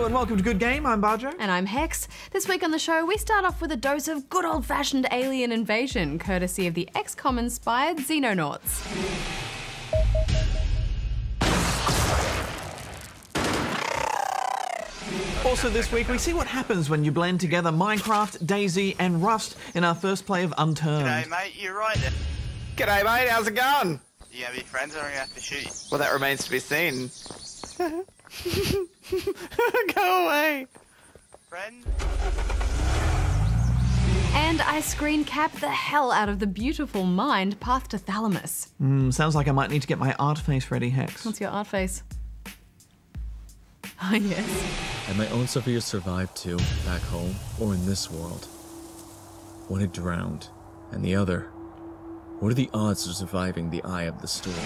Hello and welcome to Good Game, I'm Bajo. And I'm Hex. This week on the show, we start off with a dose of good old-fashioned alien invasion, courtesy of the XCOM-inspired Xenonauts. Also this week, we see what happens when you blend together Minecraft, DayZ and Rust in our first play of Unturned. G'day mate, you're right there. G'day mate, how's it going? You gonna be friends or I'm gonna have to shoot you? Well, that remains to be seen. Go away. Friend? And I screen cap the hell out of the beautiful Mind Path to Thalamus. Sounds like I might need to get my art face ready, Hex. What's your art face? Oh yes. And my own Sophia survived too, back home, or in this world. One had drowned, and the other. What are the odds of surviving the eye of the storm?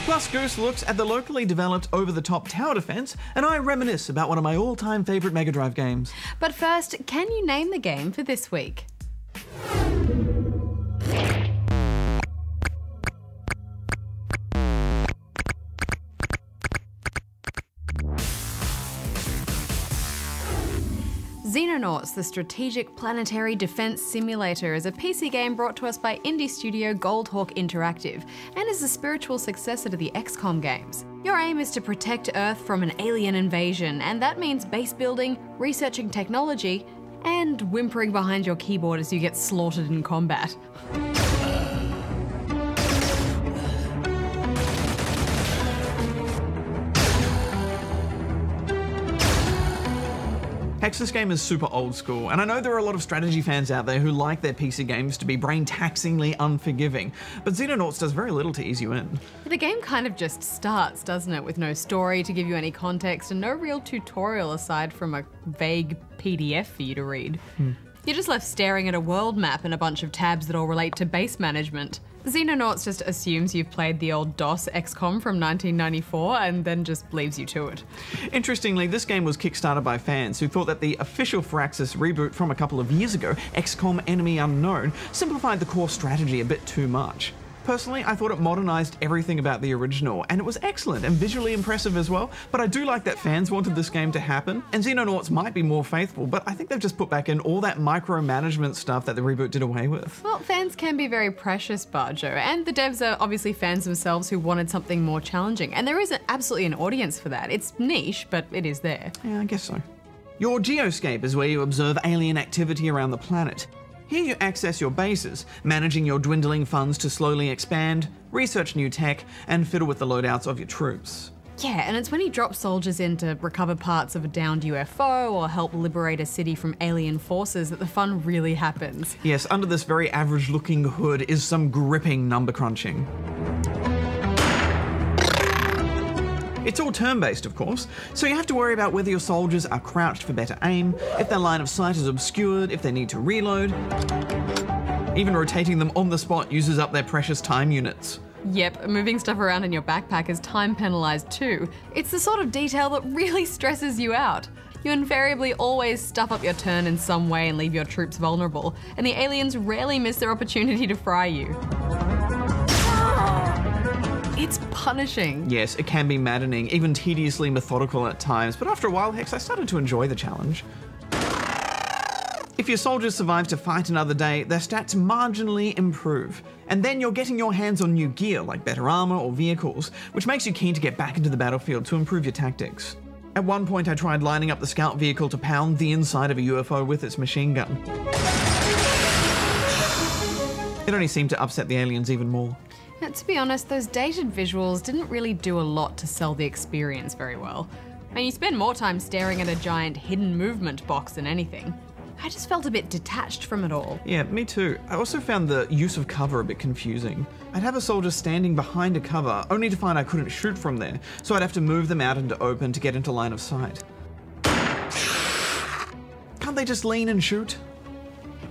Plus, Goose looks at the locally developed over-the-top tower defense, and I reminisce about one of my all-time favorite Mega Drive games. But first, can you name the game for this week? Xenonauts, the strategic planetary defense simulator, is a PC game brought to us by indie studio Goldhawk Interactive and is the spiritual successor to the XCOM games. Your aim is to protect Earth from an alien invasion, and that means base building, researching technology, and whimpering behind your keyboard as you get slaughtered in combat. Hex, this game is super old school, and I know there are a lot of strategy fans out there who like their PC games to be brain-taxingly unforgiving, but Xenonauts does very little to ease you in. The game kind of just starts, doesn't it, with no story to give you any context and no real tutorial aside from a vague PDF for you to read. You're just left staring at a world map and a bunch of tabs that all relate to base management. Xenonauts just assumes you've played the old DOS XCOM from 1994 and then just leaves you to it. Interestingly, this game was kickstarted by fans who thought that the official Firaxis reboot from a couple of years ago, XCOM Enemy Unknown, simplified the core strategy a bit too much. Personally, I thought it modernized everything about the original, and it was excellent and visually impressive as well, but I do like that fans wanted this game to happen, and Xenonauts might be more faithful, but I think they've just put back in all that micromanagement stuff that the reboot did away with. Well, fans can be very precious, Bajo, and the devs are obviously fans themselves who wanted something more challenging, and there is absolutely an audience for that. It's niche, but it is there. Yeah, I guess so. Your geoscape is where you observe alien activity around the planet. Here you access your bases, managing your dwindling funds to slowly expand, research new tech, and fiddle with the loadouts of your troops. Yeah, and it's when you drop soldiers in to recover parts of a downed UFO or help liberate a city from alien forces that the fun really happens. Yes, under this very average-looking hood is some gripping number crunching. It's all turn-based, of course, so you have to worry about whether your soldiers are crouched for better aim, if their line of sight is obscured, if they need to reload. Even rotating them on the spot uses up their precious time units. Yep, moving stuff around in your backpack is time penalized too. It's the sort of detail that really stresses you out. You invariably always stuff up your turn in some way and leave your troops vulnerable, and the aliens rarely miss their opportunity to fry you. It's punishing. Yes, it can be maddening, even tediously methodical at times, but after a while, Hex, I started to enjoy the challenge. If your soldiers survive to fight another day, their stats marginally improve. And then you're getting your hands on new gear, like better armor or vehicles, which makes you keen to get back into the battlefield to improve your tactics. At one point, I tried lining up the scout vehicle to pound the inside of a UFO with its machine gun. It only seemed to upset the aliens even more. Now, to be honest, those dated visuals didn't really do a lot to sell the experience very well. I mean, you spend more time staring at a giant hidden movement box than anything. I just felt a bit detached from it all. Yeah, me too. I also found the use of cover a bit confusing. I'd have a soldier standing behind a cover, only to find I couldn't shoot from there, so I'd have to move them out into open to get into line of sight. Can't they just lean and shoot?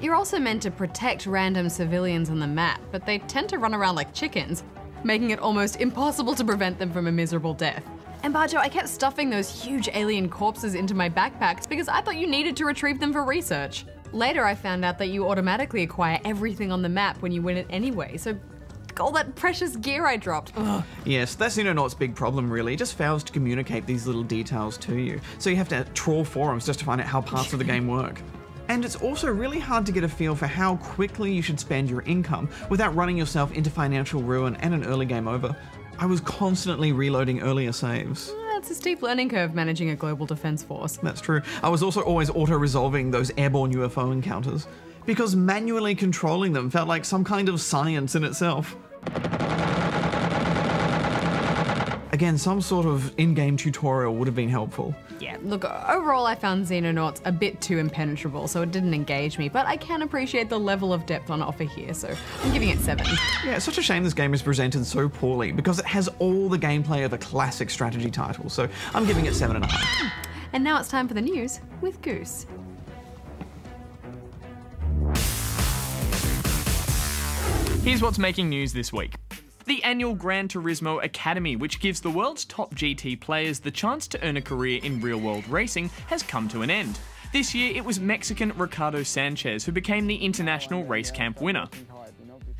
You're also meant to protect random civilians on the map, but they tend to run around like chickens, making it almost impossible to prevent them from a miserable death. And Bajo, I kept stuffing those huge alien corpses into my backpacks because I thought you needed to retrieve them for research. Later I found out that you automatically acquire everything on the map when you win it anyway, so all that precious gear I dropped. Ugh. Yes, that's Xenonauts' big problem, really. It just fails to communicate these little details to you. So you have to trawl forums just to find out how parts of the game work. And it's also really hard to get a feel for how quickly you should spend your income without running yourself into financial ruin and an early game over. I was constantly reloading earlier saves. It's a steep learning curve managing a global defense force. That's true. I was also always auto-resolving those airborne UFO encounters, because manually controlling them felt like some kind of science in itself. Again, some sort of in-game tutorial would have been helpful. Yeah, look, overall I found Xenonauts a bit too impenetrable, so it didn't engage me, but I can appreciate the level of depth on offer here, so I'm giving it 7. Yeah, it's such a shame this game is presented so poorly, because it has all the gameplay of a classic strategy title, so I'm giving it 7.5. And now it's time for the news with Goose. Here's what's making news this week. The annual Gran Turismo Academy, which gives the world's top GT players the chance to earn a career in real-world racing, has come to an end. This year, it was Mexican Ricardo Sanchez who became the International Race Camp winner.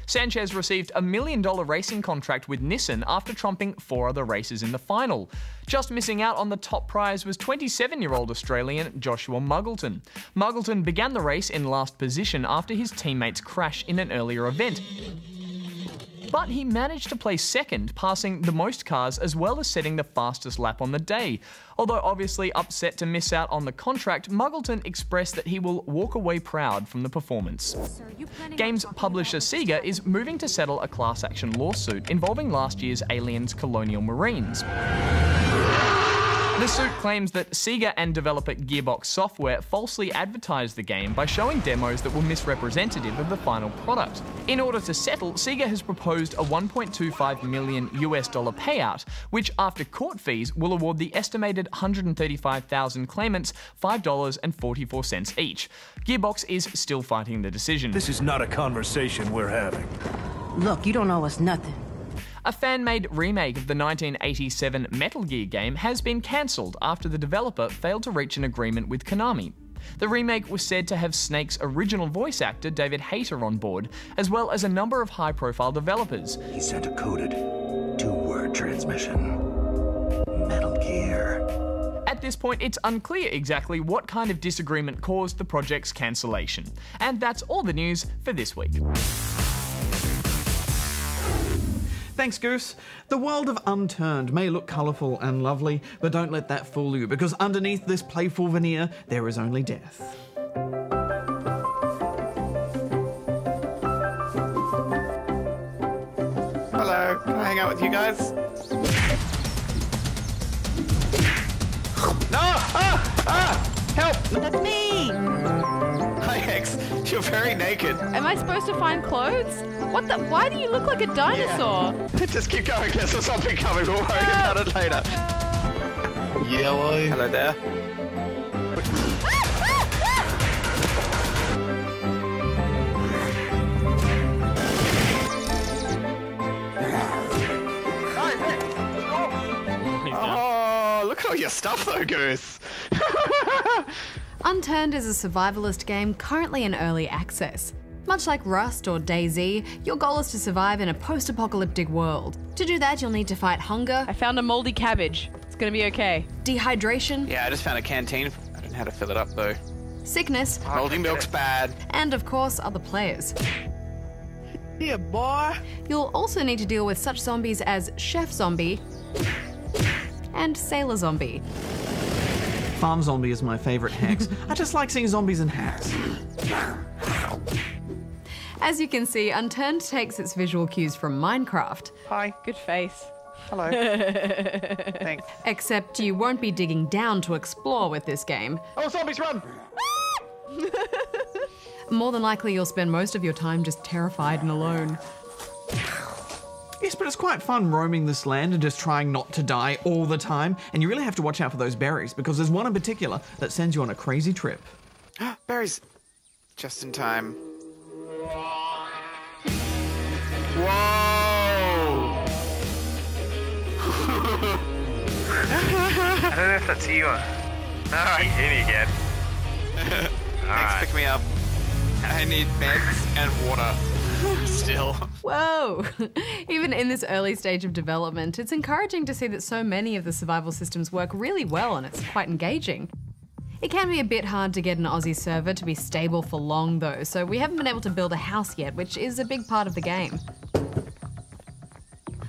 Sanchez received a $1 million racing contract with Nissan after trumping 4 other races in the final. Just missing out on the top prize was 27-year-old Australian Joshua Muggleton. Muggleton began the race in last position after his teammates' crash in an earlier event. But he managed to place second, passing the most cars as well as setting the fastest lap on the day. Although obviously upset to miss out on the contract, Muggleton expressed that he will walk away proud from the performance. Games publisher Sega is moving to settle a class action lawsuit involving last year's Aliens Colonial Marines. The suit claims that Sega and developer Gearbox Software falsely advertised the game by showing demos that were misrepresentative of the final product. In order to settle, Sega has proposed a $1.25 million payout, which after court fees will award the estimated 135,000 claimants $5.44 each. Gearbox is still fighting the decision. This is not a conversation we're having. Look, you don't owe us nothing. A fan-made remake of the 1987 Metal Gear game has been cancelled after the developer failed to reach an agreement with Konami. The remake was said to have Snake's original voice actor David Hayter on board, as well as a number of high-profile developers. He sent a coded 2-word transmission. Metal Gear. At this point, it's unclear exactly what kind of disagreement caused the project's cancellation. And that's all the news for this week. Thanks, Goose. The world of Unturned may look colourful and lovely, but don't let that fool you, because underneath this playful veneer, there is only death. Hello, can I hang out with you guys? No! Help! That's me! Hi, Hex. You're very naked. Am I supposed to find clothes? What the? Why do you look like a dinosaur? Just keep going, there's something coming. We'll worry about it later. Yellow. Hello there. Oh, look at all your stuff though, Goose. Unturned is a survivalist game currently in early access. Much like Rust or DayZ, your goal is to survive in a post-apocalyptic world. To do that, you'll need to fight hunger, I found a moldy cabbage. It's gonna be okay. dehydration, Yeah, I just found a canteen. I don't know how to fill it up though. sickness, Moldy milk's bad. and of course, other players. Yeah, boy. You'll also need to deal with such zombies as Chef Zombie and Sailor Zombie. Farm Zombie is my favourite Hex. I just like seeing zombies in hats. As you can see, Unturned takes its visual cues from Minecraft, Hi. Good face. Hello. Thanks. except you won't be digging down to explore with this game. Oh, zombies, run! More than likely, you'll spend most of your time just terrified and alone. Yes, but it's quite fun roaming this land and just trying not to die all the time. And you really have to watch out for those berries, because there's one in particular that sends you on a crazy trip. Berries. Just in time. Whoa! I don't know if that's you. Alright, hit me again. Thanks, pick me up. I need meds and water. Still. Whoa! Even in this early stage of development, it's encouraging to see that so many of the survival systems work really well and it's quite engaging. It can be a bit hard to get an Aussie server to be stable for long though, so we haven't been able to build a house yet, which is a big part of the game.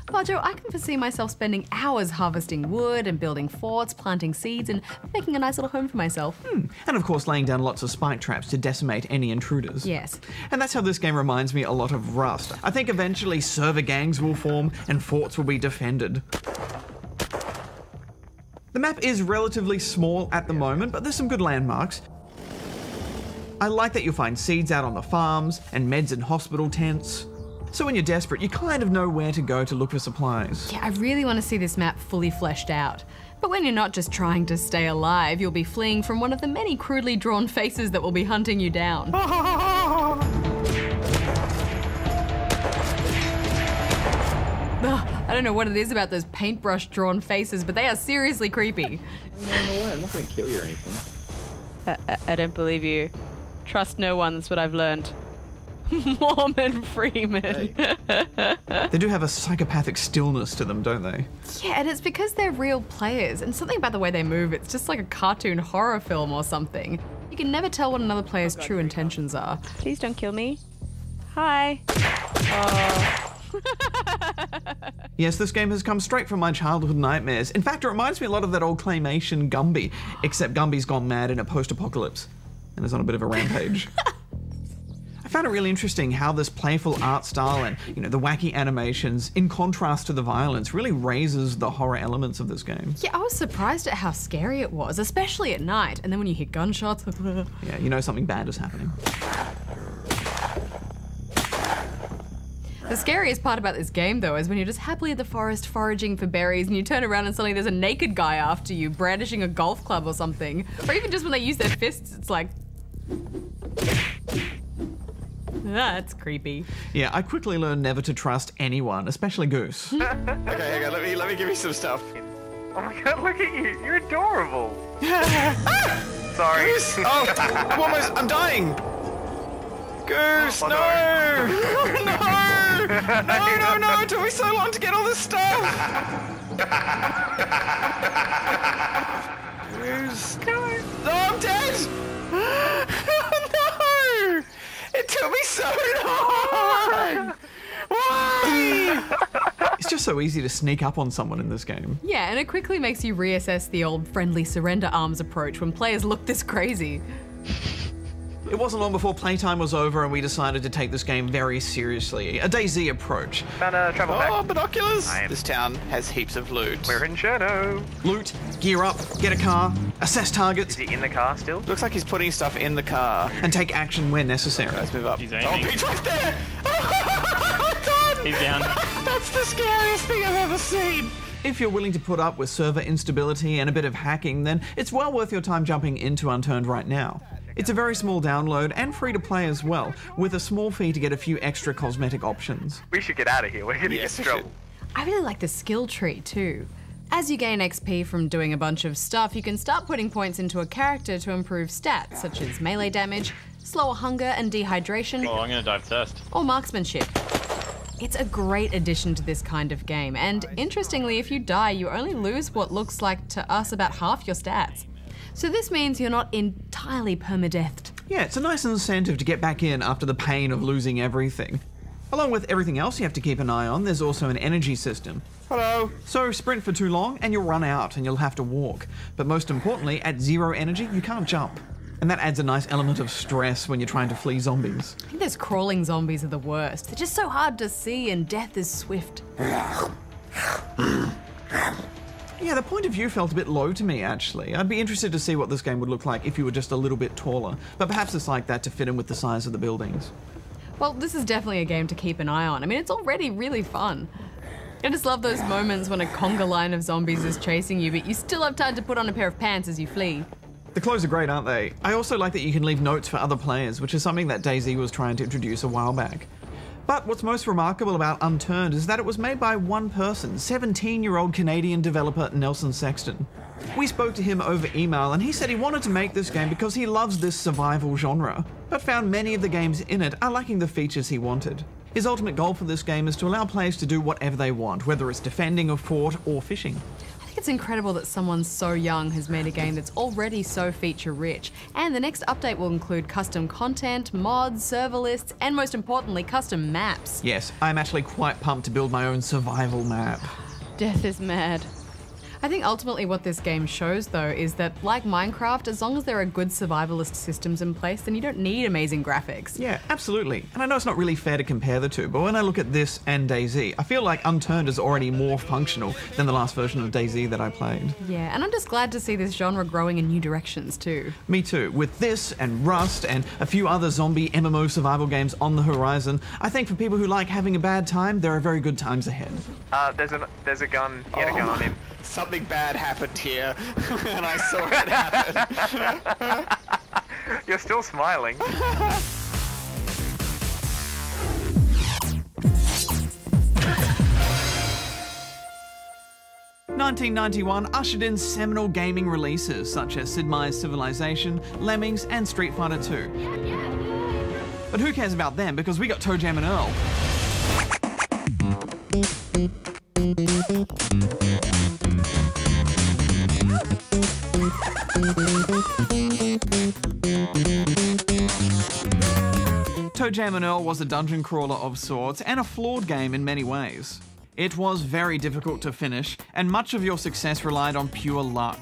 Bajo, I can foresee myself spending hours harvesting wood and building forts, planting seeds and making a nice little home for myself. And of course laying down lots of spike traps to decimate any intruders. Yes. And that's how this game reminds me a lot of Rust. I think eventually server gangs will form and forts will be defended. The map is relatively small at the moment, but there's some good landmarks. I like that you'll find seeds out on the farms and meds in hospital tents. So when you're desperate, you kind of know where to go to look for supplies. Yeah, I really want to see this map fully fleshed out. But when you're not just trying to stay alive, you'll be fleeing from one of the many crudely drawn faces that will be hunting you down. I don't know what it is about those paintbrush drawn faces, but they are seriously creepy. No way, I'm not going to kill you or anything. I don't believe you. Trust no one, that's what I've learned. Mormon Freeman. Hey. They do have a psychopathic stillness to them, don't they? Yeah, and it's because they're real players, and something about the way they move, it's just like a cartoon horror film or something. You can never tell what another player's true intentions are. Please don't kill me. Hi. Oh. Yes, this game has come straight from my childhood nightmares. In fact, it reminds me a lot of that old claymation Gumby, except Gumby's gone mad in a post-apocalypse and is on a bit of a rampage. I found it really interesting how this playful art style and, the wacky animations, in contrast to the violence, really raises the horror elements of this game. Yeah, I was surprised at how scary it was, especially at night, and then when you hear gunshots. Yeah, you know something bad is happening. The scariest part about this game, though, is when you're just happily in the forest foraging for berries and you turn around and suddenly there's a naked guy after you, brandishing a golf club or something. Or even just when they use their fists, it's like... That's creepy. Yeah, I quickly learned never to trust anyone, especially Goose. Okay, hang on, let me give you some stuff. Oh my god, look at you. You're adorable. Sorry. Goose! Oh, I'm dying! Goose, Oh, no! No! No, it took me so long to get all this stuff! Goose, no! No, I'm dead! No! It took me so long! Why? It's just so easy to sneak up on someone in this game. Yeah, and it quickly makes you reassess the old friendly surrender arms approach when players look this crazy. It wasn't long before playtime was over and we decided to take this game very seriously. A DayZ approach. Found a travel pack. Oh, binoculars! I am- This town has heaps of loot. We're in Cherno. Loot, gear up, get a car, assess targets, Is he in the car still? Looks like he's putting stuff in the car. and take action where necessary. Let's move up. He's Oh, aiming. he's right there! Oh, God! He's down. That's the scariest thing I've ever seen! If you're willing to put up with server instability and a bit of hacking, then it's well worth your time jumping into Unturned right now. It's a very small download and free to play as well, with a small fee to get a few extra cosmetic options. We should get out of here. We're gonna Yes, get we in trouble. I really like the skill tree too. As you gain XP from doing a bunch of stuff, you can start putting points into a character to improve stats, such as melee damage, slower hunger and dehydration, Oh, I'm gonna dive first. or marksmanship. It's a great addition to this kind of game, and interestingly, if you die, you only lose what looks like to us about half your stats. So this means you're not entirely permadeathed. Yeah, it's a nice incentive to get back in after the pain of losing everything. Along with everything else you have to keep an eye on, there's also an energy system. Hello. So sprint for too long and you'll run out and you'll have to walk. But most importantly, at 0 energy, you can't jump. And that adds a nice element of stress when you're trying to flee zombies. I think those crawling zombies are the worst. They're just so hard to see and death is swift. Yeah, the point of view felt a bit low to me, actually. I'd be interested to see what this game would look like if you were just a little bit taller, but perhaps it's like that to fit in with the size of the buildings. Well, this is definitely a game to keep an eye on. I mean, it's already really fun. I just love those moments when a conga line of zombies is chasing you, but you still have time to put on a pair of pants as you flee. The clothes are great, aren't they? I also like that you can leave notes for other players, which is something that DayZ was trying to introduce a while back. But what's most remarkable about Unturned is that it was made by one person, 17-year-old Canadian developer Nelson Sexton. We spoke to him over email and he said he wanted to make this game because he loves this survival genre, but found many of the games in it are lacking the features he wanted. His ultimate goal for this game is to allow players to do whatever they want, whether it's defending a fort or fishing. I think it's incredible that someone so young has made a game that's already so feature-rich. And the next update will include custom content, mods, server lists, and most importantly, custom maps. Yes, I'm actually quite pumped to build my own survival map. Death is mad. I think ultimately what this game shows, though, is that, like Minecraft, as long as there are good survivalist systems in place, then you don't need amazing graphics. Yeah, absolutely. And I know it's not really fair to compare the two, but when I look at this and DayZ, I feel like Unturned is already more functional than the last version of DayZ that I played. Yeah, and I'm just glad to see this genre growing in new directions, too. Me too. With this and Rust and a few other zombie MMO survival games on the horizon, I think for people who like having a bad time, there are very good times ahead. There's a gun. He had a gun on him. Something bad happened here, and I saw it happen. You're still smiling. 1991 ushered in seminal gaming releases such as Sid Meier's Civilization, Lemmings, and Street Fighter II. But who cares about them, because we got Toejam and Earl. Toejam and Earl was a dungeon crawler of sorts, and a flawed game in many ways. It was very difficult to finish, and much of your success relied on pure luck.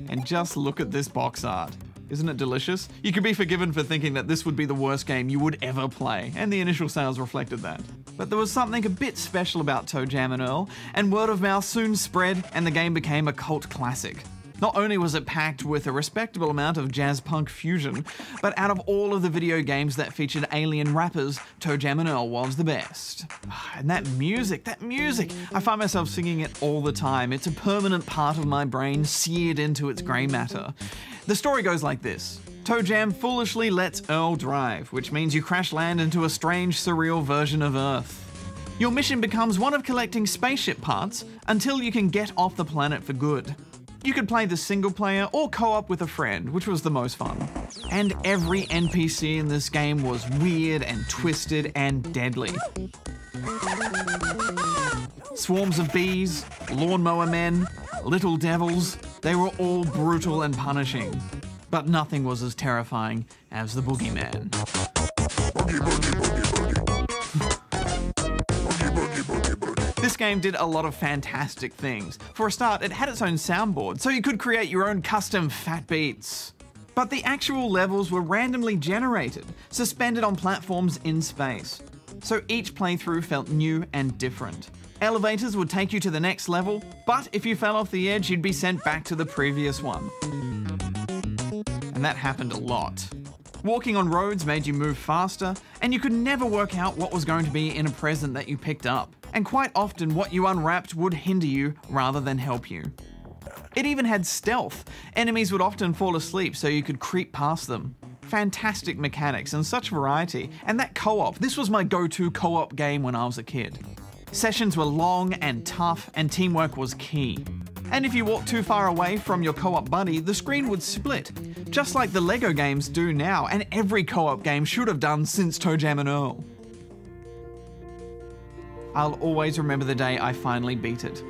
And just look at this box art. Isn't it delicious? You could be forgiven for thinking that this would be the worst game you would ever play, and the initial sales reflected that. But there was something a bit special about Toejam and Earl, and word of mouth soon spread, and the game became a cult classic. Not only was it packed with a respectable amount of jazz punk fusion, but out of all of the video games that featured alien rappers, Toejam and Earl was the best. And that music, I find myself singing it all the time. It's a permanent part of my brain, seared into its grey matter. The story goes like this. Toejam foolishly lets Earl drive, which means you crash land into a strange, surreal version of Earth. Your mission becomes one of collecting spaceship parts until you can get off the planet for good. You could play the single player or co-op with a friend, which was the most fun. And every NPC in this game was weird and twisted and deadly. Swarms of bees, lawnmower men, little devils, they were all brutal and punishing. But nothing was as terrifying as the boogeyman. This game did a lot of fantastic things. For a start, it had its own soundboard, so you could create your own custom fat beats. But the actual levels were randomly generated, suspended on platforms in space. So each playthrough felt new and different. Elevators would take you to the next level, but if you fell off the edge, you'd be sent back to the previous one. And that happened a lot. Walking on roads made you move faster, and you could never work out what was going to be in a present that you picked up. And quite often, what you unwrapped would hinder you rather than help you. It even had stealth. Enemies would often fall asleep so you could creep past them. Fantastic mechanics and such variety. And that co-op, this was my go-to co-op game when I was a kid. Sessions were long and tough, and teamwork was key. And if you walked too far away from your co-op buddy, the screen would split, just like the LEGO games do now, and every co-op game should have done since Toejam and Earl. I'll always remember the day I finally beat it.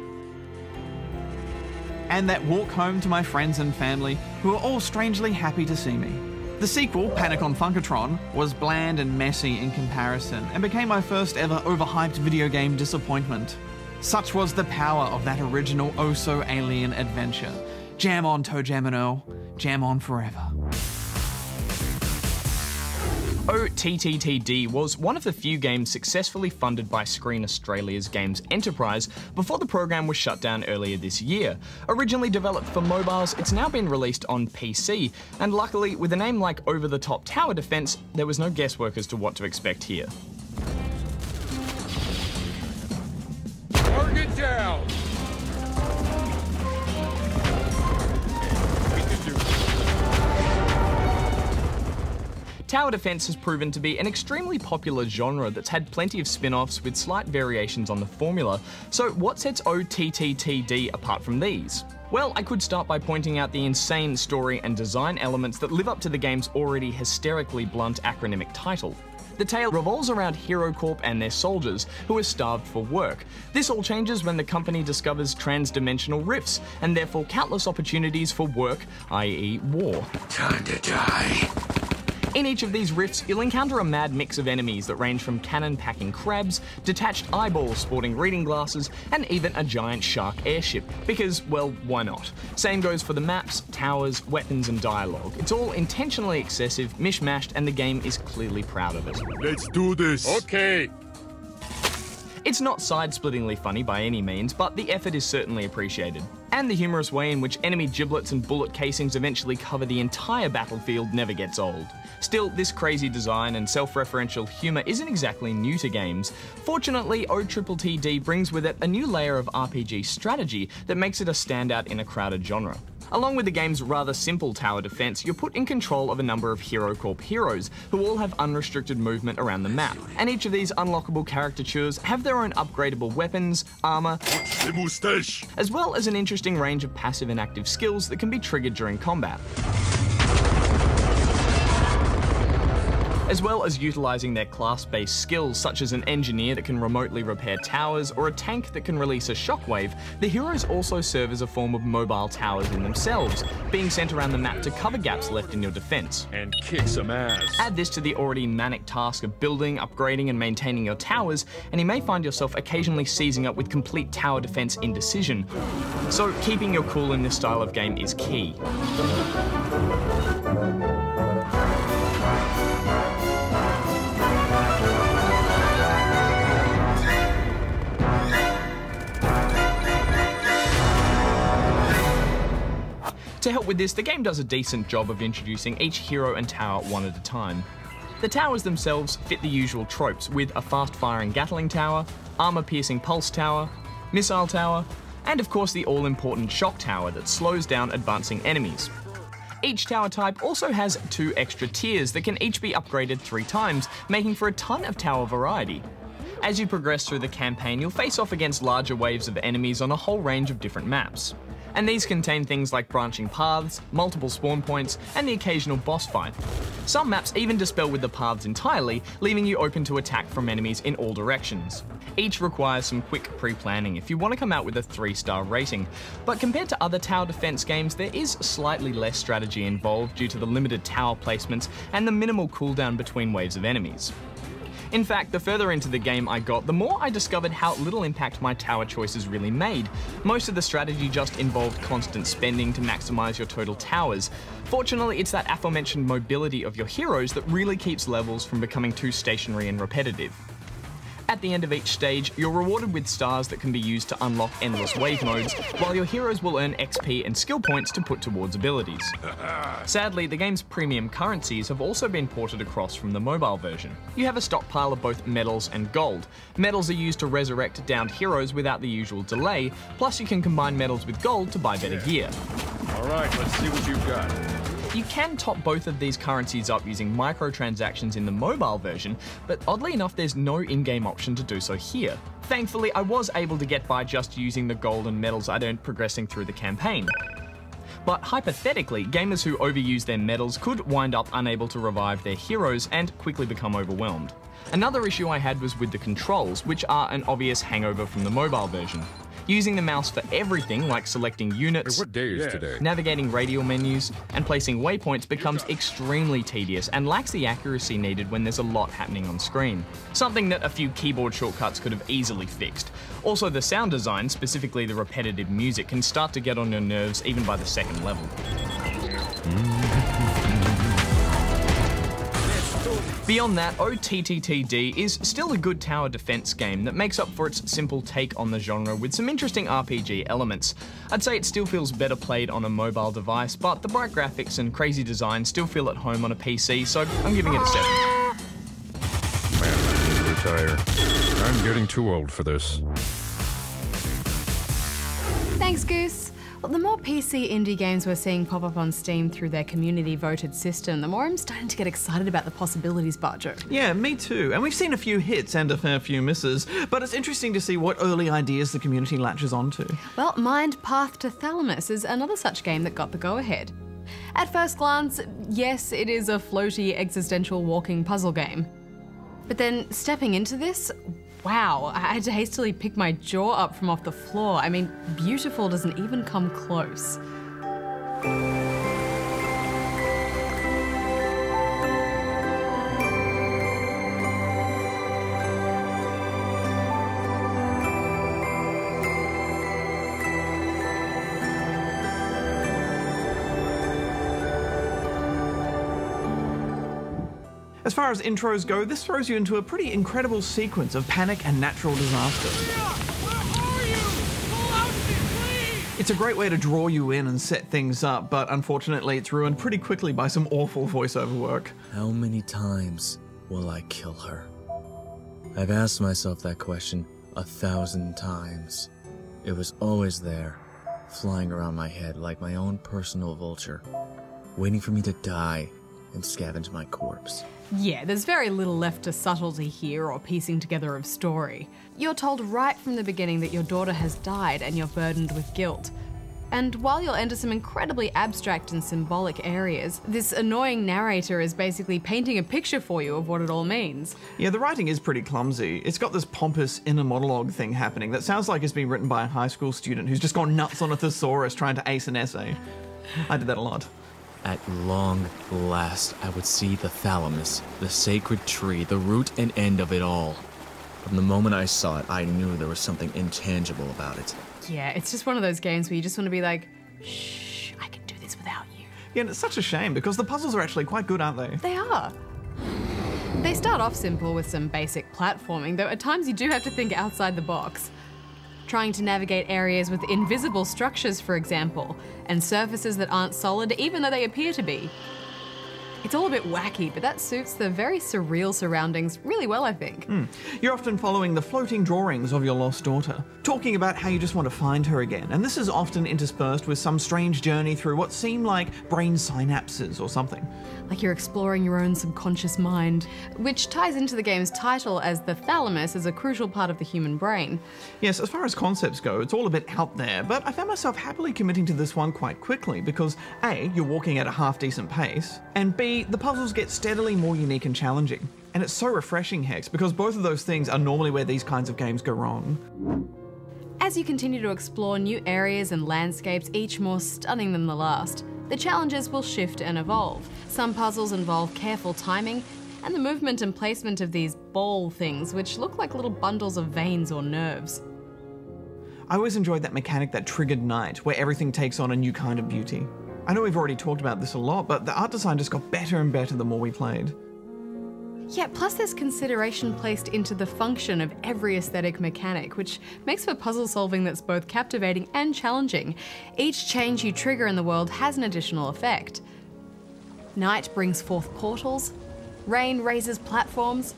And that walk home to my friends and family, who were all strangely happy to see me. The sequel, Panic on Funkatron, was bland and messy in comparison, and became my first ever overhyped video game disappointment. Such was the power of that original oh-so-alien adventure. Jam on, Toejam and Earl. Jam on forever. OTTTD was one of the few games successfully funded by Screen Australia's Games Enterprise before the program was shut down earlier this year. Originally developed for mobiles, it's now been released on PC, and luckily, with a name like Over the Top Tower Defense, there was no guesswork as to what to expect here. Target down! Tower defense has proven to be an extremely popular genre that's had plenty of spin-offs with slight variations on the formula. So what sets OTTTD apart from these? Well, I could start by pointing out the insane story and design elements that live up to the game's already hysterically blunt acronymic title. The tale revolves around Hero Corp and their soldiers, who are starved for work. This all changes when the company discovers trans-dimensional rifts, and therefore countless opportunities for work, i.e. war. Time to die. In each of these rifts, you'll encounter a mad mix of enemies that range from cannon-packing crabs, detached eyeballs sporting reading glasses, and even a giant shark airship. Because, well, why not? Same goes for the maps, towers, weapons, and dialogue. It's all intentionally excessive, mishmashed, and the game is clearly proud of it. Let's do this. Okay. It's not side-splittingly funny by any means, but the effort is certainly appreciated. And the humorous way in which enemy giblets and bullet casings eventually cover the entire battlefield never gets old. Still, this crazy design and self-referential humour isn't exactly new to games. Fortunately, OTTTD brings with it a new layer of RPG strategy that makes it a standout in a crowded genre. Along with the game's rather simple tower defense, you're put in control of a number of Hero Corp heroes, who all have unrestricted movement around the map. And each of these unlockable caricatures have their own upgradable weapons, armor, as well as an interesting range of passive and active skills that can be triggered during combat. As well as utilising their class-based skills, such as an engineer that can remotely repair towers or a tank that can release a shockwave, the heroes also serve as a form of mobile towers in themselves, being sent around the map to cover gaps left in your defence. And kick some ass. Add this to the already manic task of building, upgrading and maintaining your towers, and you may find yourself occasionally seizing up with complete tower defence indecision. So keeping your cool in this style of game is key. To help with this, the game does a decent job of introducing each hero and tower one at a time. The towers themselves fit the usual tropes, with a fast-firing Gatling tower, armor-piercing pulse tower, missile tower, and of course the all-important shock tower that slows down advancing enemies. Each tower type also has 2 extra tiers that can each be upgraded 3 times, making for a ton of tower variety. As you progress through the campaign, you'll face off against larger waves of enemies on a whole range of different maps. And these contain things like branching paths, multiple spawn points, and the occasional boss fight. Some maps even dispel with the paths entirely, leaving you open to attack from enemies in all directions. Each requires some quick pre-planning if you want to come out with a 3-star rating, but compared to other tower defense games, there is slightly less strategy involved due to the limited tower placements and the minimal cooldown between waves of enemies. In fact, the further into the game I got, the more I discovered how little impact my tower choices really made. Most of the strategy just involved constant spending to maximise your total towers. Fortunately, it's that aforementioned mobility of your heroes that really keeps levels from becoming too stationary and repetitive. At the end of each stage, you're rewarded with stars that can be used to unlock endless wave modes, while your heroes will earn XP and skill points to put towards abilities. Sadly, the game's premium currencies have also been ported across from the mobile version. You have a stockpile of both medals and gold. Medals are used to resurrect downed heroes without the usual delay, plus you can combine medals with gold to buy better gear. Alright, let's see what you've got. You can top both of these currencies up using microtransactions in the mobile version, but oddly enough there's no in-game option to do so here. Thankfully, I was able to get by just using the gold and medals I'd earned progressing through the campaign. But hypothetically, gamers who overuse their medals could wind up unable to revive their heroes and quickly become overwhelmed. Another issue I had was with the controls, which are an obvious hangover from the mobile version. Using the mouse for everything, like selecting units, Hey, what day is today? navigating radial menus, and placing waypoints becomes extremely tedious and lacks the accuracy needed when there's a lot happening on screen. Something that a few keyboard shortcuts could have easily fixed. Also, the sound design, specifically the repetitive music, can start to get on your nerves even by the second level. Beyond that, OTTTD is still a good tower defense game that makes up for its simple take on the genre with some interesting RPG elements. I'd say it still feels better played on a mobile device, but the bright graphics and crazy design still feel at home on a PC, so I'm giving it a 7. Man, I need to retire. I'm getting too old for this. Thanks, Goose. Well, the more PC indie games we're seeing pop up on Steam through their community-voted system, the more I'm starting to get excited about the possibilities, Bajo. Yeah, me too. And we've seen a few hits and a fair few misses, but it's interesting to see what early ideas the community latches onto. Well, Mind Path to Thalamus is another such game that got the go-ahead. At first glance, yes, it is a floaty existential walking puzzle game. But then stepping into this, wow, I had to hastily pick my jaw up from off the floor. I mean, beautiful doesn't even come close. As far as intros go, this throws you into a pretty incredible sequence of panic and natural disaster. It's a great way to draw you in and set things up, but unfortunately it's ruined pretty quickly by some awful voiceover work. How many times will I kill her? I've asked myself that question 1,000 times. It was always there, flying around my head like my own personal vulture, waiting for me to die and scavenge my corpse. Yeah, there's very little left to subtlety here or piecing together of story. You're told right from the beginning that your daughter has died and you're burdened with guilt. And while you'll enter some incredibly abstract and symbolic areas, this annoying narrator is basically painting a picture for you of what it all means. Yeah, the writing is pretty clumsy. It's got this pompous inner monologue thing happening that sounds like it's been written by a high school student who's just gone nuts on a thesaurus trying to ace an essay. I did that a lot. At long last, I would see the Thalamus, the sacred tree, the root and end of it all. From the moment I saw it, I knew there was something intangible about it. Yeah, it's just one of those games where you just want to be like, shh, I can do this without you. Yeah, and it's such a shame because the puzzles are actually quite good, aren't they? They are. They start off simple with some basic platforming, though at times you do have to think outside the box. Trying to navigate areas with invisible structures, for example, and surfaces that aren't solid even though they appear to be. It's all a bit wacky, but that suits the very surreal surroundings really well, I think. You're often following the floating drawings of your lost daughter, talking about how you just want to find her again, and this is often interspersed with some strange journey through what seem like brain synapses or something. Like you're exploring your own subconscious mind, which ties into the game's title as the thalamus is a crucial part of the human brain. Yes, as far as concepts go, it's all a bit out there, but I found myself happily committing to this one quite quickly because A, you're walking at a half-decent pace, and B, the puzzles get steadily more unique and challenging. And it's so refreshing, Hex, because both of those things are normally where these kinds of games go wrong. As you continue to explore new areas and landscapes, each more stunning than the last, the challenges will shift and evolve. Some puzzles involve careful timing and the movement and placement of these ball things, which look like little bundles of veins or nerves. I always enjoyed that mechanic that triggered night, where everything takes on a new kind of beauty. I know we've already talked about this a lot, but the art design just got better and better the more we played. Yeah, plus there's consideration placed into the function of every aesthetic mechanic, which makes for puzzle solving that's both captivating and challenging. Each change you trigger in the world has an additional effect. Night brings forth portals, rain raises platforms,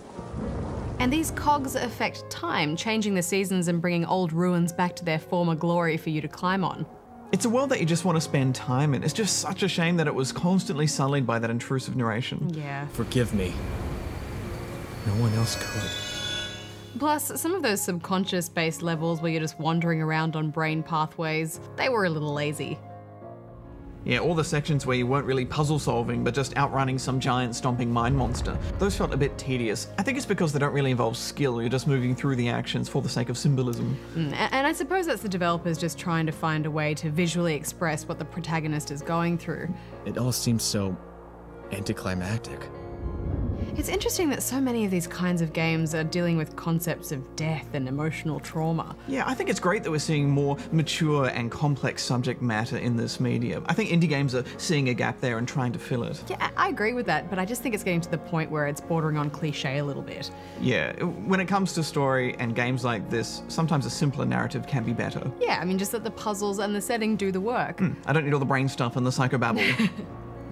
and these cogs affect time, changing the seasons and bringing old ruins back to their former glory for you to climb on. It's a world that you just want to spend time in. It's just such a shame that it was constantly sullied by that intrusive narration. Yeah. Forgive me. No one else could. Plus, some of those subconscious-based levels where you're just wandering around on brain pathways, they were a little lazy. Yeah, all the sections where you weren't really puzzle solving, but just outrunning some giant stomping mind monster, those felt a bit tedious. I think it's because they don't really involve skill, you're just moving through the actions for the sake of symbolism. And I suppose that's the developers just trying to find a way to visually express what the protagonist is going through. It all seems so anticlimactic. It's interesting that so many of these kinds of games are dealing with concepts of death and emotional trauma. Yeah, I think it's great that we're seeing more mature and complex subject matter in this medium. I think indie games are seeing a gap there and trying to fill it. Yeah, I agree with that, but I just think it's getting to the point where it's bordering on cliche a little bit. Yeah, when it comes to story and games like this, sometimes a simpler narrative can be better. Yeah, I mean, just that the puzzles and the setting do the work. I don't need all the brain stuff and the psychobabble.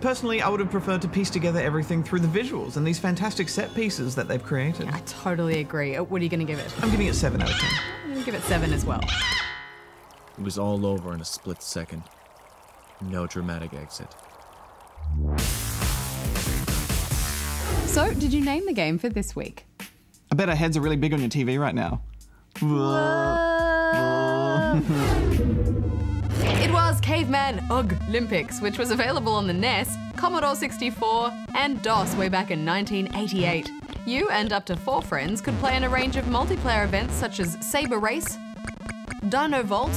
Personally, I would have preferred to piece together everything through the visuals and these fantastic set pieces that they've created. I totally agree. What are you going to give it? I'm giving it 7 out of 10. I'm going to give it 7 as well. It was all over in a split second. No dramatic exit. So, did you name the game for this week? I bet our heads are really big on your TV right now. It was Caveman Olympics, which was available on the NES, Commodore 64, and DOS way back in 1988. You and up to 4 friends could play in a range of multiplayer events such as Saber Race, Dino Vault,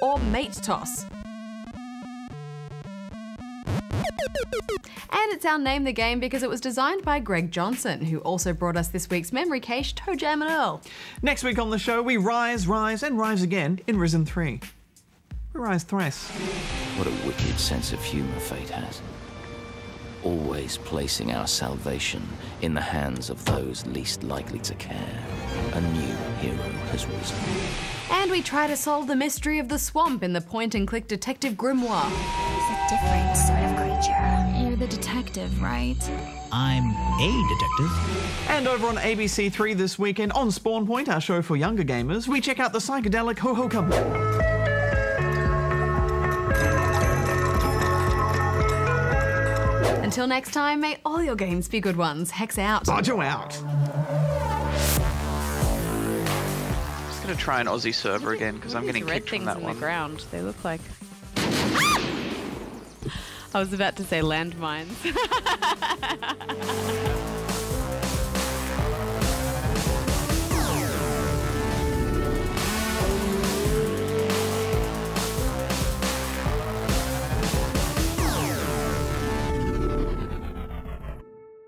or Mate Toss. And it's our Name the Game because it was designed by Greg Johnson, who also brought us this week's memory cache, Toejam and Earl. Next week on the show, we rise, and rise again in Risen 3. We rise thrice. What a wicked sense of humour fate has. Always placing our salvation in the hands of those least likely to care. A new hero has risen. And we try to solve the mystery of the swamp in the point-and-click detective grimoire. He's a different sort of creature. You're the detective, right? I'm a detective. And over on ABC3 this weekend on Spawn Point, our show for younger gamers, we check out the psychedelic Ho-Ho-Cum. Until next time, may all your games be good ones. Hex out. Bajo out. Just gonna try an Aussie server again because I'm getting kicked from that one. Red things in the ground. They look like. I was about to say landmines.